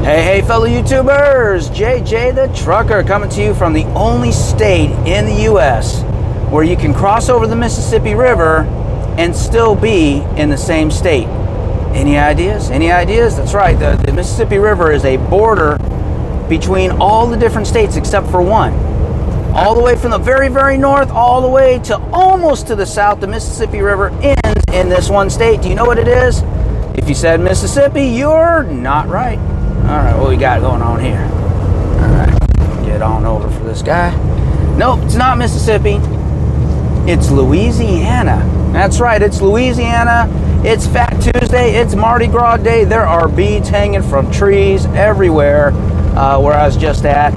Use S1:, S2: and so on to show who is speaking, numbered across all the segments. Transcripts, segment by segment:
S1: Hey fellow YouTubers, JJ the Trucker coming to you from the only state in the US where you can cross over the Mississippi River and still be in the same state. Any ideas? Any ideas? That's right, the Mississippi River is a border between all the different states except for one. All the way from the very, very north all the way to almost to the south, the Mississippi River ends in this one state. Do you know what it is? If you said Mississippi, you're not right. All right, what we got going on here? All right, get on over for this guy. Nope, it's not Mississippi. It's Louisiana. That's right, it's Louisiana. It's Fat Tuesday. It's Mardi Gras Day. There are beads hanging from trees everywhere where I was just at.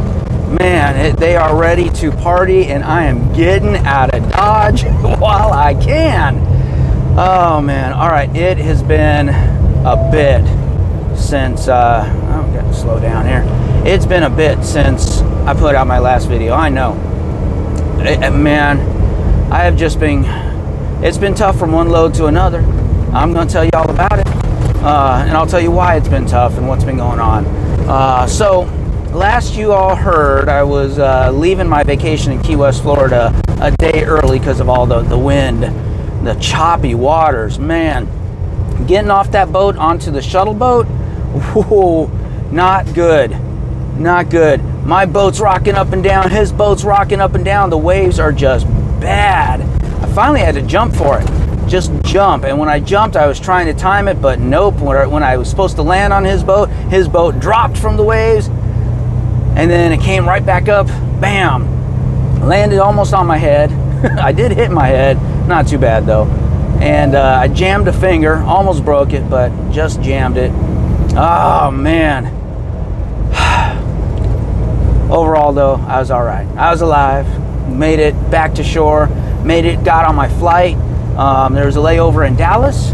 S1: Man, they are ready to party, and I am getting out of Dodge while I can. Oh, man. All right, it has been a bit since, I've got to slow down here. It's been a bit since I put out my last video. I know. Man, I have just been, it's been tough from one load to another. I'm going to tell you all about it. And I'll tell you why it's been tough and what's been going on. So, last you all heard, I was leaving my vacation in Key West, Florida a day early because of all the wind, the choppy waters. Man, getting off that boat onto the shuttle boat, whoa, not good. Not good. My boat's rocking up and down. His boat's rocking up and down. The waves are just bad. I finally had to jump for it. Just jump. And when I jumped, I was trying to time it, but nope. When I was supposed to land on his boat dropped from the waves. And then it came right back up. Bam. Landed almost on my head. I did hit my head. Not too bad, though. And I jammed a finger. Almost broke it, but just jammed it. Oh, man. Overall, though, I was all right. I was alive. Made it back to shore. Made it, got on my flight. There was a layover in Dallas.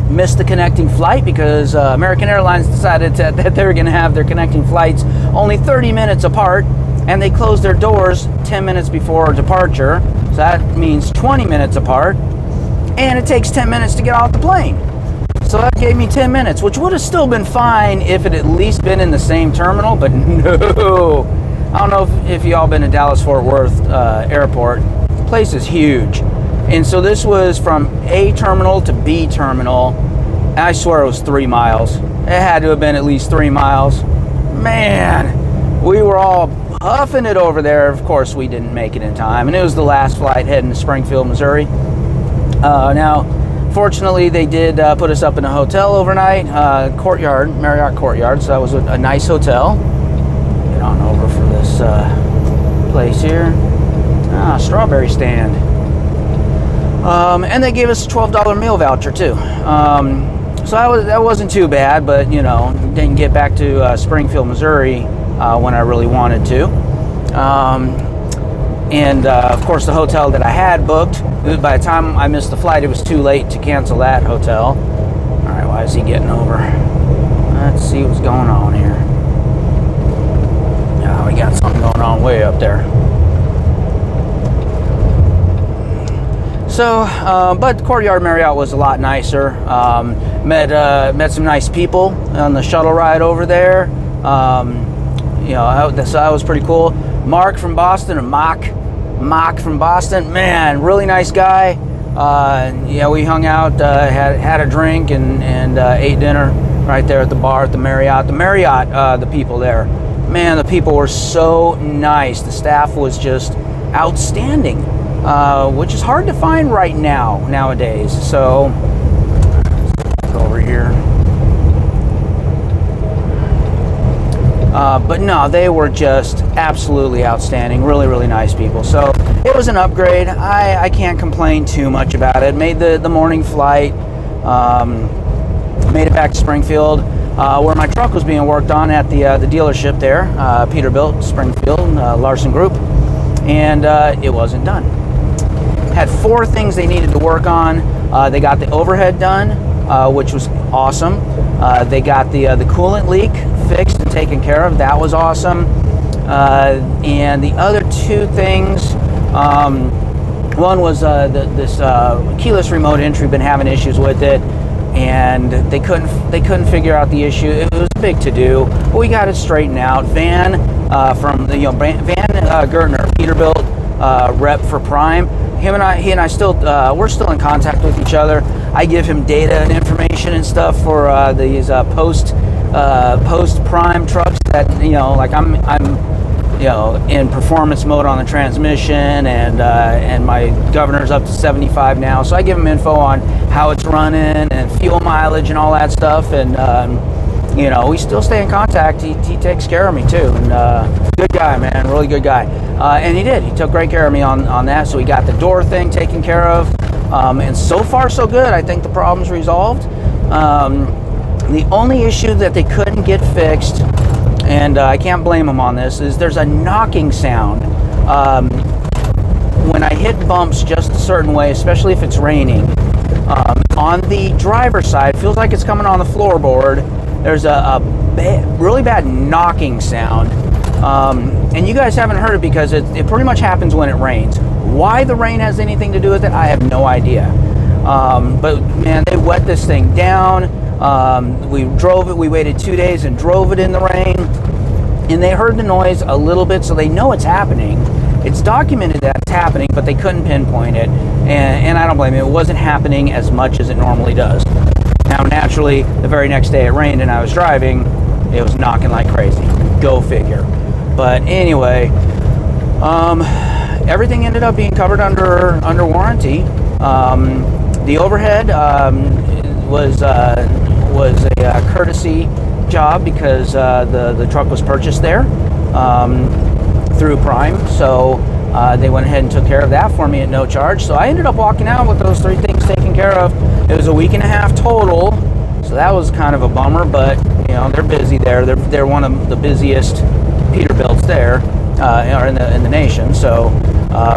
S1: Missed the connecting flight because American Airlines decided that they were going to have their connecting flights only 30 minutes apart, and they closed their doors 10 minutes before departure. So that means 20 minutes apart, and it takes 10 minutes to get off the plane. So that gave me 10 minutes, which would have still been fine if it had at least been in the same terminal, but no. I don't know if y'all been to Dallas-Fort Worth airport. The place is huge. And so this was from A terminal to B terminal. And I swear it was 3 miles. It had to have been at least 3 miles. Man, we were all huffing it over there. Of course, we didn't make it in time. And it was the last flight heading to Springfield, Missouri. Now, fortunately, they did put us up in a hotel overnight. Courtyard, Marriott Courtyard. So that was a nice hotel. Get on over for this place here. Strawberry stand. And they gave us a $12 meal voucher too. So that wasn't too bad, but you know, didn't get back to Springfield, Missouri when I really wanted to. And of course, the hotel that I had booked, by the time I missed the flight, it was too late to cancel that hotel. All right, why is he getting over? Let's see what's going on here. Oh, we got something going on way up there. So, but the Courtyard Marriott was a lot nicer. Met some nice people on the shuttle ride over there. You know, so that was pretty cool. Mark from Boston, or Mock from Boston, man, really nice guy. Yeah, we hung out, had a drink, and ate dinner right there at the bar at the Marriott. The people there, man, the people were so nice. The staff was just outstanding. Which is hard to find right nowadays. So, go over here. But no, they were just absolutely outstanding. Really, really nice people. So it was an upgrade. I can't complain too much about it. Made the morning flight. Made it back to Springfield, where my truck was being worked on at the dealership there, Peterbilt, Springfield, Larson Group, and it wasn't done. Had 4 things they needed to work on. They got the overhead done, which was awesome. They got the coolant leak fixed and taken care of. That was awesome. And the other 2 things, one was this keyless remote entry. Been having issues with it. and they couldn't figure out the issue. It was a big to do, but we got it straightened out. Van from the Van Gertner, Peterbilt rep for Prime. He and I still we're still in contact with each other. I give him data and information and stuff for these post Prime trucks that like I'm in performance mode on the transmission, and my governor's up to 75 now, so I give him info on how it's running and fuel mileage and all that stuff, and we still stay in contact. He takes care of me too, and good guy, man, really good guy. And he took great care of me on that, so we got the door thing taken care of, and so far so good. I think the problem's resolved. The only issue that they couldn't get fixed, and I can't blame them on this, is there's a knocking sound when I hit bumps just a certain way, especially if it's raining. On the driver's side, feels like it's coming on the floorboard. There's a really bad knocking sound, and you guys haven't heard it because it pretty much happens when it rains. Why the rain has anything to do with it, I have no idea. But man, they wet this thing down. We drove it. We waited 2 days and drove it in the rain, and they heard the noise a little bit, so they know it's happening. It's documented that it's happening, but they couldn't pinpoint it, and I don't blame them. It wasn't happening as much as it normally does. Now, naturally, the very next day it rained and I was driving, it was knocking like crazy. Go figure. But anyway, everything ended up being covered under warranty. The overhead was a courtesy job because the truck was purchased there through Prime, so they went ahead and took care of that for me at no charge. So I ended up walking out with those 3 things taken care of. It was a week and a half total, so that was kind of a bummer, but they're busy there. They're one of the busiest Peterbilts there in the nation. So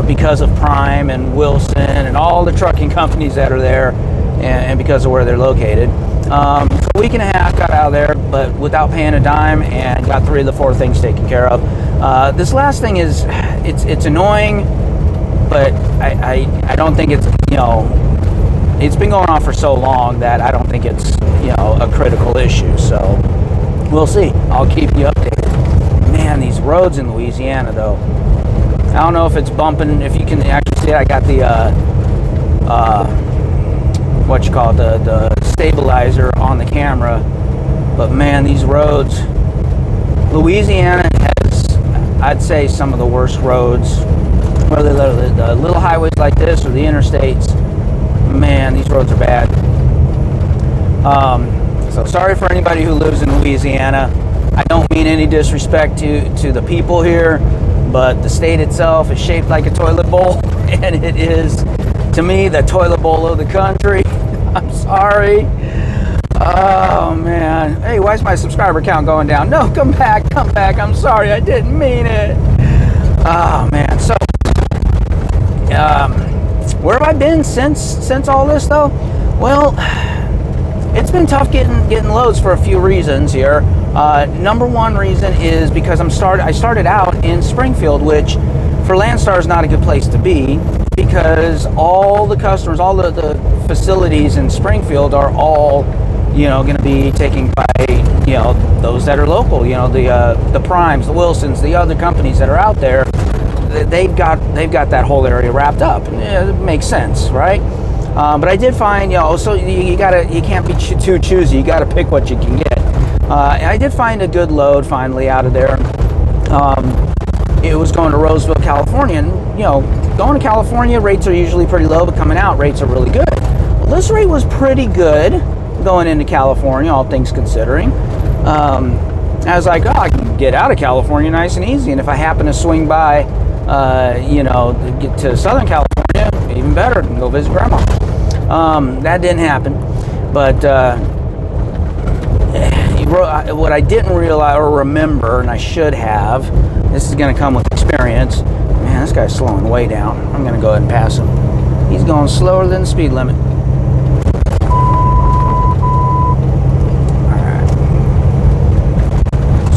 S1: because of Prime and Wilson and all the trucking companies that are there, and because of where they're located. So a week and a half, got out of there, but without paying a dime, and got 3 of the 4 things taken care of. This last thing is, it's annoying, but I don't think it's, it's been going on for so long that I don't think it's, a critical issue. So we'll see. I'll keep you updated. Man, these roads in Louisiana, though. I don't know if it's bumping, if you can actually see it. I got the, the stabilizer on the camera, but man, these roads, Louisiana has, I'd say, some of the worst roads, whether the little highways like this or the interstates. Man, these roads are bad. So sorry for anybody who lives in Louisiana. I don't mean any disrespect to the people here, but the state itself is shaped like a toilet bowl, and it is, to me, the toilet bowl of the country. I'm sorry. Oh man. Hey, why is my subscriber count going down? No, come back. I'm sorry, I didn't mean it. Oh man. So where have I been since all this though? Well, it's been tough getting loads for a few reasons here. Number one reason is because I started out in Springfield, which for Landstar is not a good place to be, because all the customers, all the facilities in Springfield are all, going to be taken by, those that are local, the Primes, the Wilsons, the other companies that are out there. They've got that whole area wrapped up. It makes sense, right? But I did find, so you can't be too choosy. You got to pick what you can get. And I did find a good load finally out of there. It was going to Roseville, California, and going to California, rates are usually pretty low, but coming out, rates are really good. Well, this rate was pretty good going into California, all things considering. I was like, I can get out of California nice and easy, and if I happen to swing by, get to Southern California, even better, and go visit Grandma. That didn't happen, but what I didn't realize or remember, and I should have, this is going to come with experience. Man, this guy's slowing way down. I'm going to go ahead and pass him. He's going slower than the speed limit. Alright.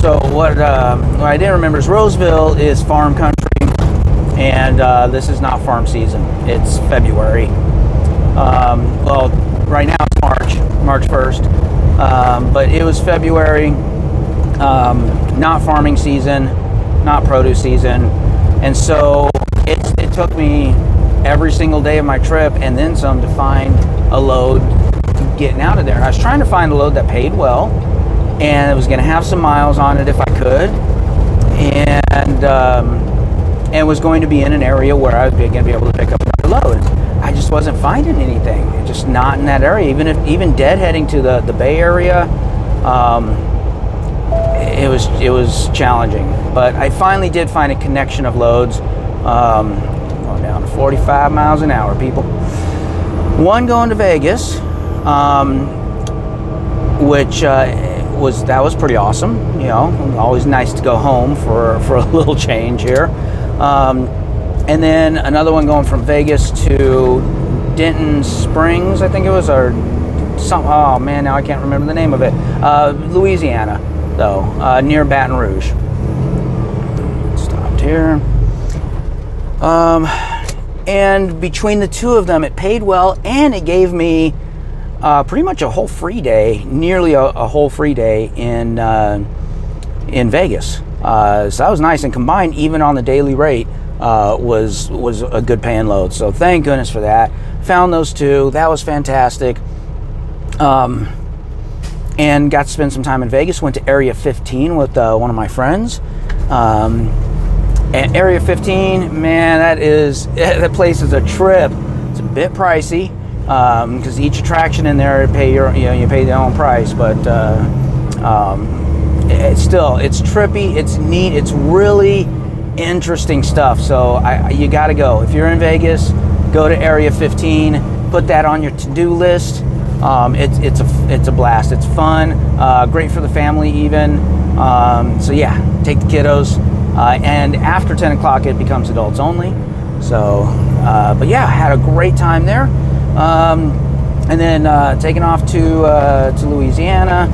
S1: So what I didn't remember is Roseville is farm country, and this is not farm season. It's February. Well, right now it's March March 1st. But it was February, not farming season, not produce season. And so it took me every single day of my trip and then some to find a load getting out of there. And I was trying to find a load that paid well, and it was going to have some miles on it if I could, and was going to be in an area where I was going to be able to pick up another load. I just wasn't finding anything, just not in that area. Even deadheading to the Bay Area, it was challenging. But I finally did find a connection of loads, going down to 45 miles an hour, people. One going to Vegas, which was pretty awesome. You know, always nice to go home for a little change here. And then another one going from Vegas to Denton Springs, I think it was, or some. Oh man, now I can't remember the name of it. Louisiana, though, near Baton Rouge. Stopped here. And between the two of them, it paid well, and it gave me pretty much a whole free day, nearly a whole free day in Vegas. So that was nice, and combined, even on the daily rate, was a good paying load. So thank goodness for that. Found those two. That was fantastic. And got to spend some time in Vegas. Went to Area 15 with one of my friends. And Area 15, man, that place is a trip. It's a bit pricey because each attraction in there you pay their own price, but it's trippy, it's neat, it's really interesting stuff. So you got to go. If you're in Vegas, go to Area 15. Put that on your to-do list. It's a blast. It's fun. Great for the family even. So yeah, take the kiddos. And after 10 o'clock, it becomes adults only. So, but yeah, I had a great time there. And then taking off to Louisiana.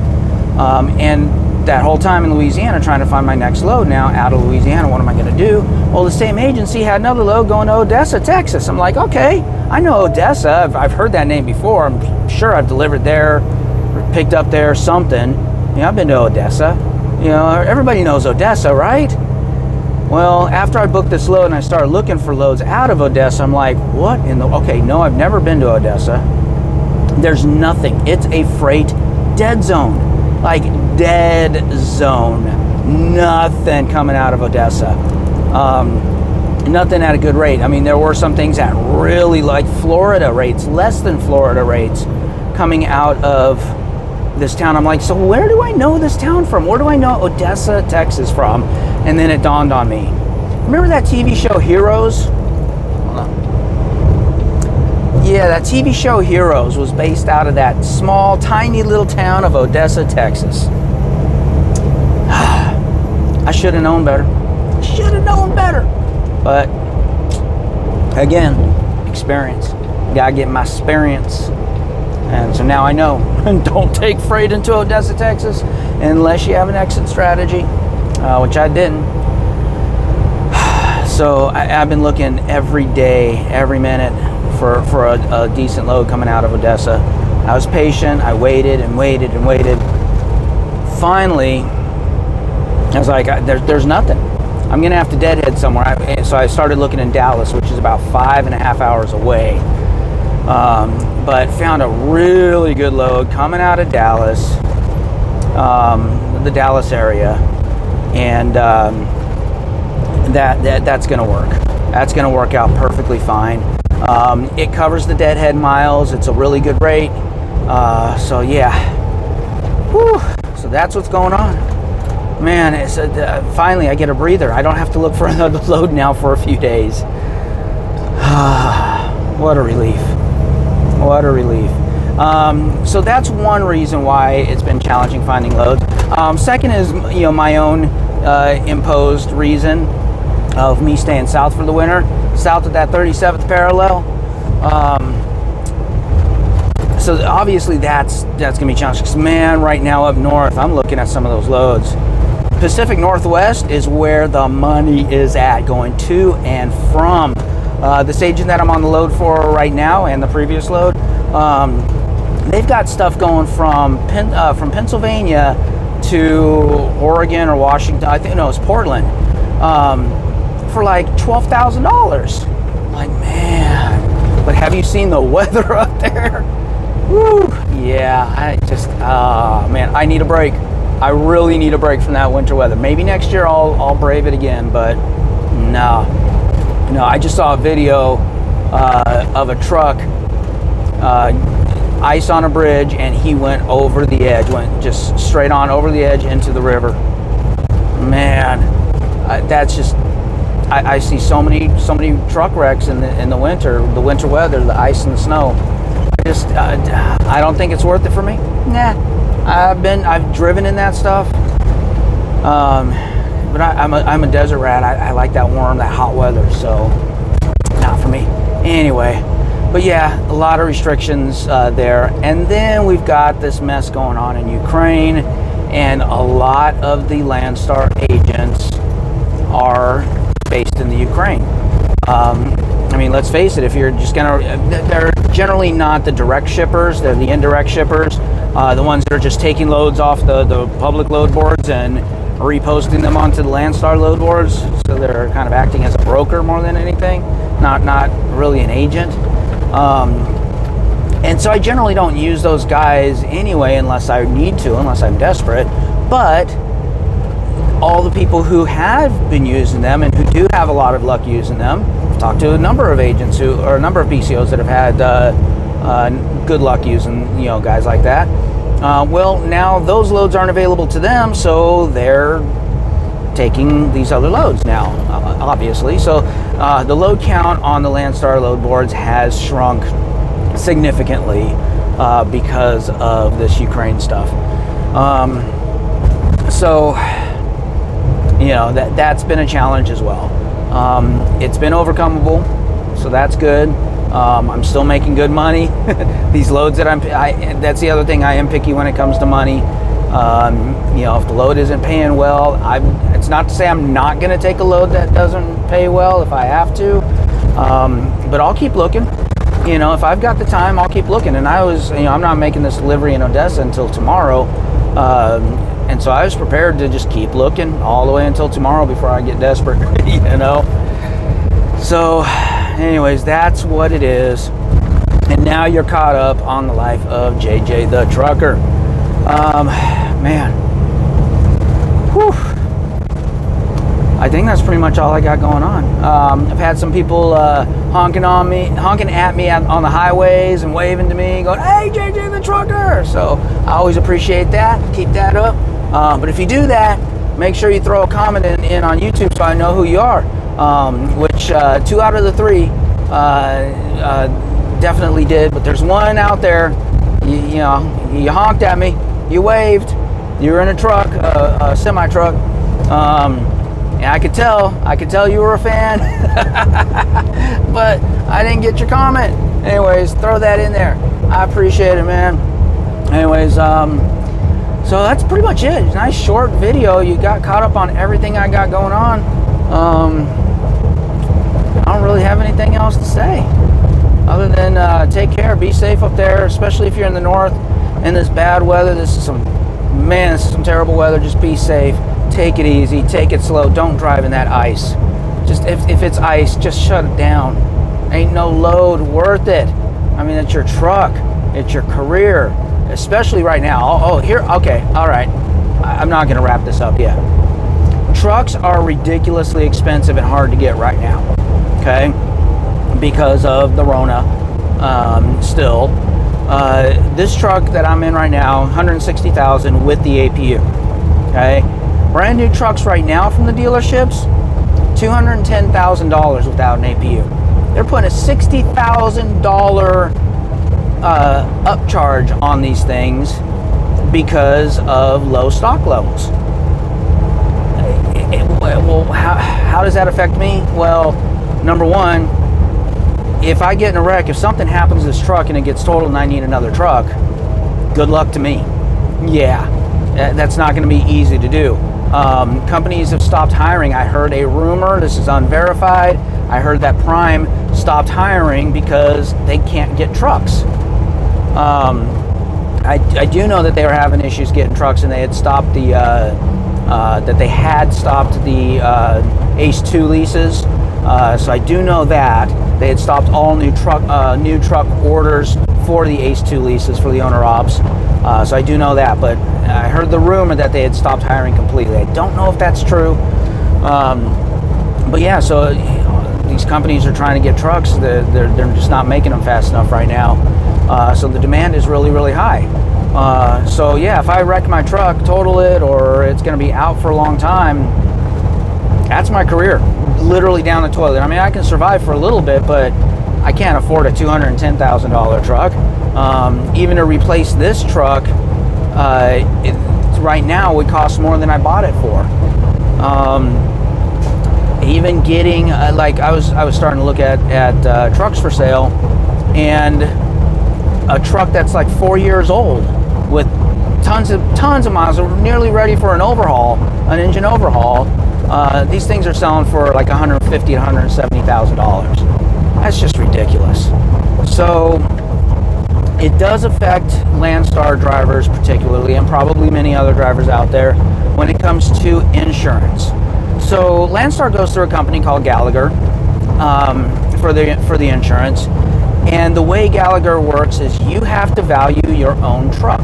S1: And that whole time in Louisiana, trying to find my next load now out of Louisiana. What am I going to do? Well, the same agency had another load going to Odessa, Texas. I'm like, okay, I know Odessa. I've heard that name before. I'm sure I've delivered there or picked up there something. You know, I've been to Odessa. You know, everybody knows Odessa, right? Well, after I booked this load and I started looking for loads out of Odessa, I'm like, what in the... Okay, no, I've never been to Odessa. There's nothing. It's a freight dead zone. Like, dead zone. Nothing coming out of Odessa. Nothing at a good rate. I mean, there were some things at really like Florida rates, less than Florida rates, coming out of this town. I'm like, so where do I know this town from? Where do I know Odessa, Texas from? And then it dawned on me. Remember that TV show Heroes? Hold on. Yeah, that TV show Heroes was based out of that small, tiny little town of Odessa, Texas. I should have known better. But again, experience. Gotta get my experience. And so now I know. Don't take freight into Odessa, Texas, unless you have an exit strategy, which I didn't. So I've been looking every day, every minute for a decent load coming out of Odessa. I was patient. I waited and waited and waited. Finally, I was like, there's nothing. I'm going to have to deadhead somewhere. So I started looking in Dallas, which is about 5.5 hours away. But found a really good load coming out of Dallas, the Dallas area, and that's going to work. That's going to work out perfectly fine. It covers the deadhead miles. It's a really good rate. So yeah, whew. So that's what's going on. Man, finally I get a breather. I don't have to look for another load now for a few days. What a relief. What a relief. So that's one reason why it's been challenging finding loads. Second is, my own imposed reason of me staying south for the winter, south of that 37th parallel. So obviously that's going to be challenging. Because man, right now up north, I'm looking at some of those loads. Pacific Northwest is where the money is at, going to and from. This agent that I'm on the load for right now and the previous load, they've got stuff going from Pennsylvania to Oregon or Washington. I think no, it's Portland, for like $12,000. Like, man, but have you seen the weather up there? Woo! Yeah, I just, man, I need a break. I really need a break from that winter weather. Maybe next year I'll brave it again, but no. I just saw a video of a truck, ice on a bridge, and he went over the edge, went just straight on over the edge into the river. Man, that's just, I see so many truck wrecks in the winter weather, the ice and the snow. I don't think it's worth it for me. Nah, I've driven in that stuff, but I'm a desert rat. I like that warm, that hot weather, so not for me. Anyway, but yeah, a lot of restrictions there. And then we've got this mess going on in Ukraine, and a lot of the Landstar agents are based in the Ukraine. I mean, let's face it, if you're just they're generally not the direct shippers, they're the indirect shippers, the ones that are just taking loads off the public load boards and reposting them onto the Landstar load boards. So they're kind of acting as a broker more than anything, not really an agent. And so I generally don't use those guys anyway unless I need to, unless I'm desperate. But all the people who have been using them and who do have a lot of luck using them, I've talked to a number of agents or a number of BCOs that have had good luck using guys like that. Well, now those loads aren't available to them, so they're taking these other loads now, obviously. So the load count on the Landstar load boards has shrunk significantly because of this Ukraine stuff. So that's been a challenge as well. It's been overcomable, so that's good. I'm still making good money. These loads that that's the other thing, I am picky when it comes to money. If the load isn't paying well, it's not to say I'm not going to take a load that doesn't pay well if I have to, but I'll keep looking. If I've got the time, I'll keep looking. And I'm not making this delivery in Odessa until tomorrow, and so I was prepared to just keep looking all the way until tomorrow before I get desperate. So anyways, that's what it is. And now you're caught up on the life of JJ the Trucker. Man, whew. I think that's pretty much all I got going on. I've had some people honking at me on the highways and waving to me, going, "Hey, JJ the Trucker!" So I always appreciate that. Keep that up. But if you do that, make sure you throw a comment in on YouTube so I know who you are. Which 2 out of the 3 definitely did, but there's one out there. You honked at me, you waved, you were in a truck, a semi truck, and I could tell you were a fan, but I didn't get your comment. Anyways, throw that in there. I appreciate it, man. Anyways, so that's pretty much it. It's a nice short video. You got caught up on everything I got going on. I don't really have anything else to say other than take care, be safe up there, especially if you're in the north in this bad weather. This is some terrible weather. Just be safe, take it easy, take it slow, don't drive in that ice. Just if it's ice, just shut it down. Ain't no load worth it. I mean, it's your truck, it's your career, especially right now. Okay, all right, I'm not gonna wrap this up yet. Trucks are ridiculously expensive and hard to get right now, okay, because of the Rona. Still, this truck that I'm in right now, $160,000 with the APU, okay. Brand new trucks right now from the dealerships, $210,000 without an APU. They're putting a $60,000 upcharge on these things because of low stock levels. Well, how does that affect me? Well, number one, if I get in a wreck, if something happens to this truck and it gets totaled and I need another truck, good luck to me. Yeah, that's not going to be easy to do. Companies have stopped hiring. I heard a rumor, this is unverified, I heard that Prime stopped hiring because they can't get trucks. I do know that they were having issues getting trucks, and they had stopped the Ace 2 leases. So I do know that they had stopped all new truck orders for the Ace 2 leases for the owner ops. So I do know that, but I heard the rumor that they had stopped hiring completely. I don't know if that's true. But yeah, so these companies are trying to get trucks. They're just not making them fast enough right now. So the demand is really, really high. So yeah, if I wreck my truck, total it, or it's going to be out for a long time, that's my career. Literally down the toilet. I mean, I can survive for a little bit, but I can't afford a $210,000 truck. Even to replace this truck, right now would cost more than I bought it for. Even getting like I was starting to look at trucks for sale, and a truck that's like 4 years old with tons of miles, nearly ready for an overhaul, an engine overhaul. These things are selling for like $150,000 to $170,000. That's just ridiculous. So it does affect Landstar drivers particularly, and probably many other drivers out there, when it comes to insurance. So Landstar goes through a company called Gallagher for the insurance, and the way Gallagher works is you have to value your own truck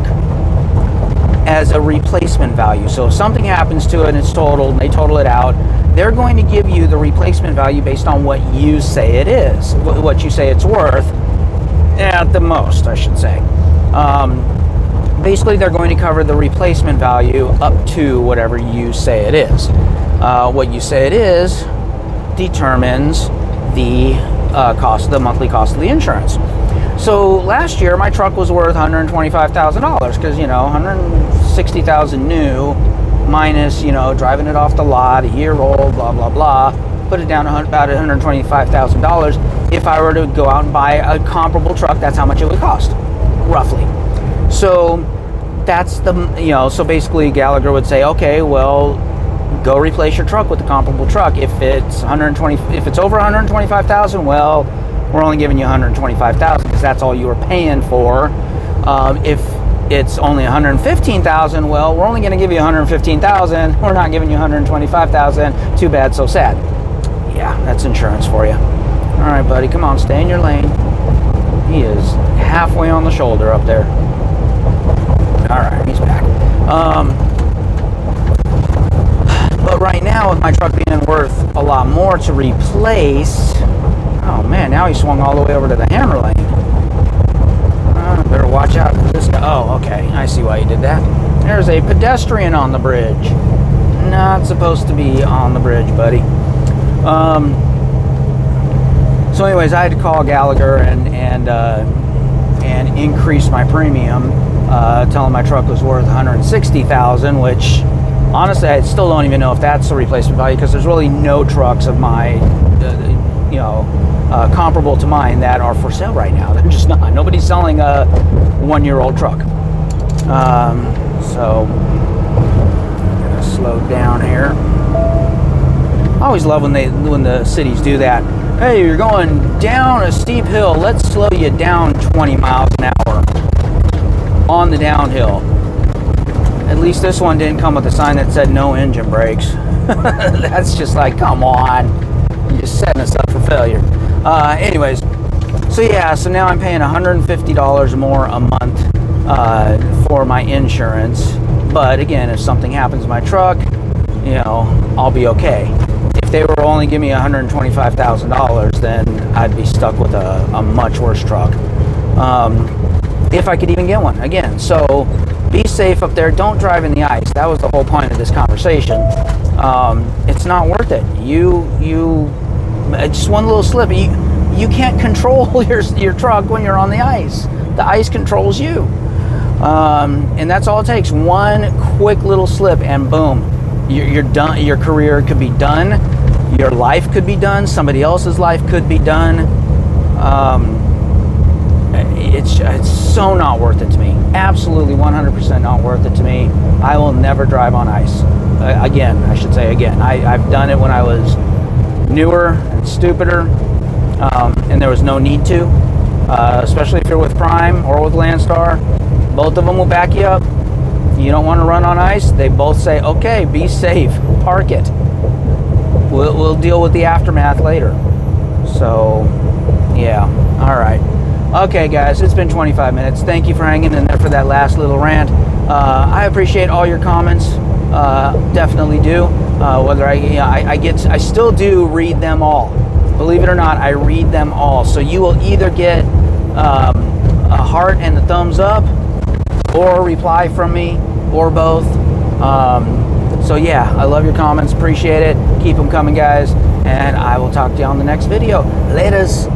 S1: as a replacement value. So if something happens to it and it's totaled, and they total it out, they're going to give you the replacement value based on what you say it is, what you say it's worth, at the most, I should say. Basically, they're going to cover the replacement value up to whatever you say it is. What you say it is determines the monthly cost of the insurance. So last year, my truck was worth $125,000 because, $160,000 new minus, driving it off the lot, a year old, blah, blah, blah, put it down about $125,000. If I were to go out and buy a comparable truck, that's how much it would cost, roughly. So that's so basically Gallagher would say, okay, well, go replace your truck with a comparable truck. If it's over $125,000, well, we're only giving you $125,000 because that's all you were paying for. If it's only $115,000, well, we're only going to give you $115,000. We're not giving you $125,000. Too bad, so sad. Yeah, that's insurance for you. All right, buddy, come on, stay in your lane. He is halfway on the shoulder up there. All right, he's back. But right now, with my truck being worth a lot more to replace, oh man, now he swung all the way over to the hammer lane. Better watch out for this guy. Oh, okay, I see why he did that. There's a pedestrian on the bridge. Not supposed to be on the bridge, buddy. So anyways, I had to call Gallagher and increase my premium, tell him my truck was worth $160,000, which honestly I still don't even know if that's the replacement value, because there's really no trucks of my comparable to mine that are for sale right now. They're just not. Nobody's selling a one-year-old truck. So I'm gonna slow down here. I always love when the cities do that. Hey, you're going down a steep hill. Let's slow you down 20 miles an hour on the downhill. At least this one didn't come with a sign that said no engine brakes. That's just like, come on. You're just setting us up for failure. Anyways, so now I'm paying $150 more a month for my insurance. But again, if something happens to my truck, I'll be okay. If they were only giving me $125,000, then I'd be stuck with a much worse truck. If I could even get one, again. So be safe up there. Don't drive in the ice. That was the whole point of this conversation. It's not worth it. Just one little slip. You can't control your truck when you're on the ice. The ice controls you. And that's all it takes. One quick little slip and boom, you're done. Your career could be done. Your life could be done. Somebody else's life could be done. It's so not worth it to me. Absolutely 100% not worth it to me. I will never drive on ice. Again, I should say again. I've done it when I was newer and stupider, and there was no need to, especially if you're with Prime or with Landstar. Both of them will back you up. You don't want to run on ice. They both say, okay, be safe, park it. We'll deal with the aftermath later. So, yeah, all right. Okay, guys, it's been 25 minutes. Thank you for hanging in there for that last little rant. I appreciate all your comments. Definitely do. Whether I still do read them all. Believe it or not, I read them all. So you will either get a heart and a thumbs up, or a reply from me, or both. So yeah, I love your comments. Appreciate it. Keep them coming, guys. And I will talk to you on the next video. Laters.